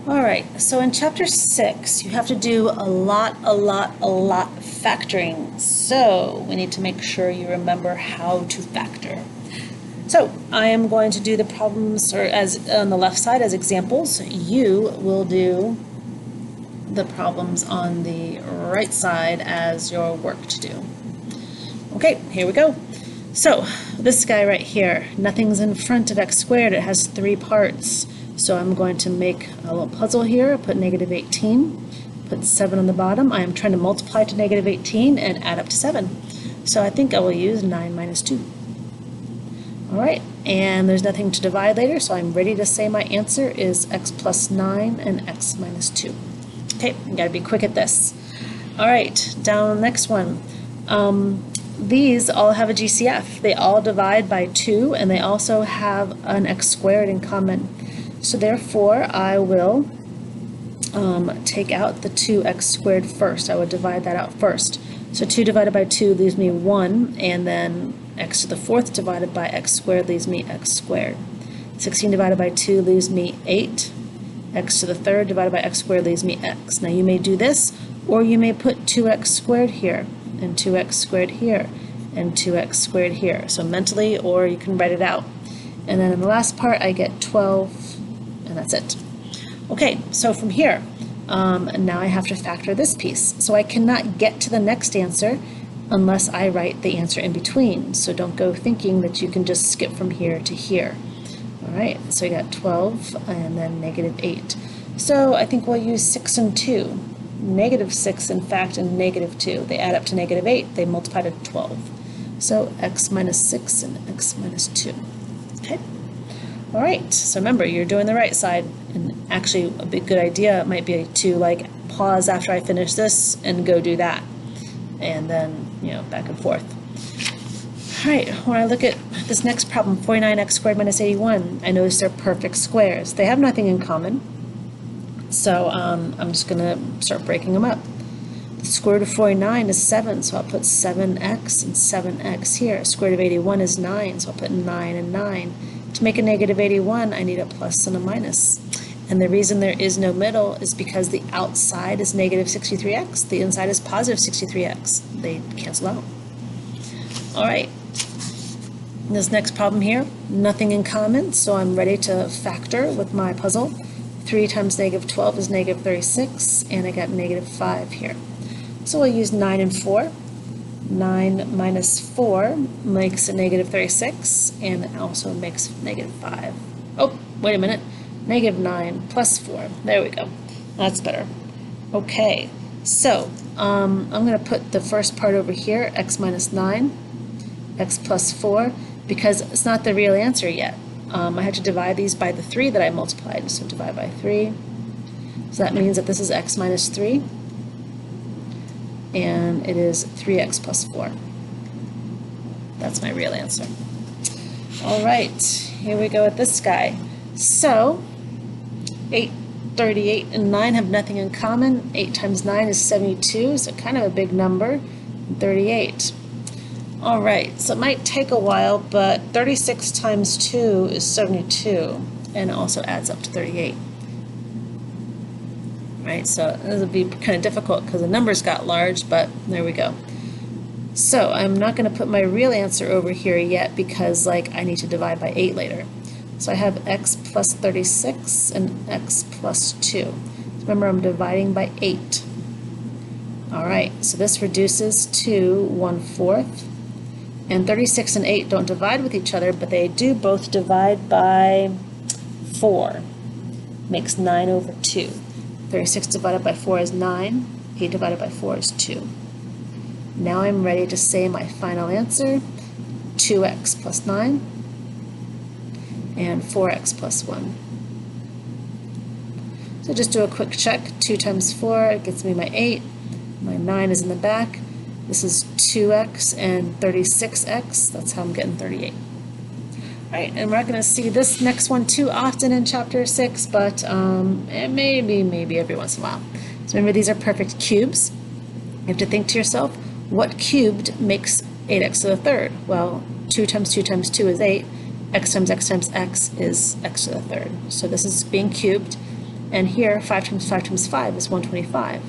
All right, so in chapter 6, you have to do a lot factoring. So we need to make sure you remember how to factor. So I am going to do the problems, or as on the left side as examples. You will do the problems on the right side as your work to do. Okay, here we go. So this guy right here, nothing's in front of x squared. It has 3 parts. So I'm going to make a little puzzle here, put negative 18, put 7 on the bottom. I am trying to multiply to negative 18 and add up to 7. So I think I will use 9 minus 2. All right, and there's nothing to divide later, so I'm ready to say my answer is x plus 9 and x minus 2. Okay, you gotta be quick at this. All right, down the next one. These all have a GCF. They all divide by 2, and they also have an x squared in common. So therefore, I will take out the 2x squared first. I would divide that out first. So 2 divided by 2 leaves me 1, and then x to the 4th divided by x squared leaves me x squared. 16 divided by 2 leaves me 8. X to the 3rd divided by x squared leaves me x. Now you may do this, or you may put 2x squared here, and 2x squared here, and 2x squared here. So mentally, or you can write it out. And then in the last part, I get 12, and that's it. Okay, so from here, now I have to factor this piece. So I cannot get to the next answer unless I write the answer in between. So don't go thinking that you can just skip from here to here. All right, so I got 12 and then negative 8. So I think we'll use 6 and 2. Negative 6, in fact, and negative 2. They add up to negative 8. They multiply to 12. So x minus 6 and x minus 2. Okay. All right, so remember, you're doing the right side, and actually a big good idea might be to like pause after I finish this and go do that, and then, back and forth. All right, when I look at this next problem, 49x squared minus 81, I notice they're perfect squares. They have nothing in common, so I'm just gonna start breaking them up. The square root of 49 is 7, so I'll put 7x and 7x here. Square root of 81 is 9, so I'll put 9 and 9. To make a negative 81, I need a plus and a minus. And the reason there is no middle is because the outside is negative 63x, the inside is positive 63x. They cancel out. All right, this next problem here, nothing in common, so I'm ready to factor with my puzzle. 3 times negative 12 is negative 36, and I got negative 5 here. So we'll use 9 and 4. 9 minus 4 makes a negative 36, and it also makes negative 5. Oh, wait a minute. Negative 9 plus 4. There we go. That's better. Okay, so I'm going to put the first part over here, x minus 9, x plus 4, because it's not the real answer yet. I had to divide these by the 3 that I multiplied, so divide by 3. So that means that this is x minus 3. And it is 3x plus 4. That's my real answer. All right, here we go with this guy. So 8, 38, and 9 have nothing in common. 8 times 9 is 72, so kind of a big number. 38. All right, so it might take a while, but 36 times 2 is 72, and it also adds up to 38. Right, so this will be kind of difficult because the numbers got large, but there we go. So I'm not going to put my real answer over here yet because I need to divide by 8 later. So I have x plus 36 and x plus 2. Remember, I'm dividing by 8. All right, so this reduces to 1/4. And 36 and 8 don't divide with each other, but they do both divide by 4. Makes 9 over 2. 36 divided by 4 is 9. 8 divided by 4 is 2. Now I'm ready to say my final answer, 2x plus 9 and 4x plus 1. So just do a quick check. 2 times 4 gets me my 8. My 9 is in the back. This is 2x and 36x. That's how I'm getting 38. All right, and we're not going to see this next one too often in chapter 6, but maybe every once in a while. So remember, these are perfect cubes. You have to think to yourself, what cubed makes 8x to the 3rd? Well, 2 times 2 times 2 is 8. X times x times x is x to the 3rd. So this is being cubed. And here, 5 times 5 times 5 is 125.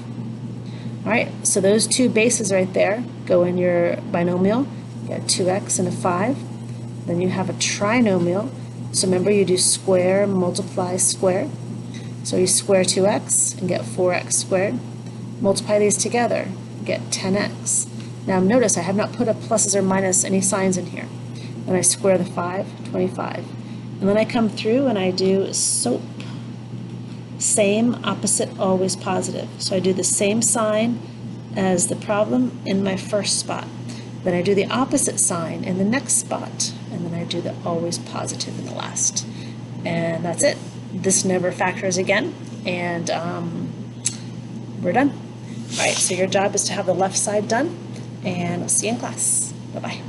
All right, so those two bases right there go in your binomial. You got 2x and a 5. Then you have a trinomial. So remember, you do square, multiply, square. So you square 2x and get 4x squared. Multiply these together, get 10x. Now notice I have not put a pluses or minus any signs in here. Then I square the 5, 25. And then I come through and I do SOAP. Same, opposite, always positive. So I do the same sign as the problem in my first spot. Then I do the opposite sign in the next spot. And then I do the always positive in the last. And that's it. This never factors again. And we're done. All right, so your job is to have the left side done. And I'll see you in class. Bye-bye.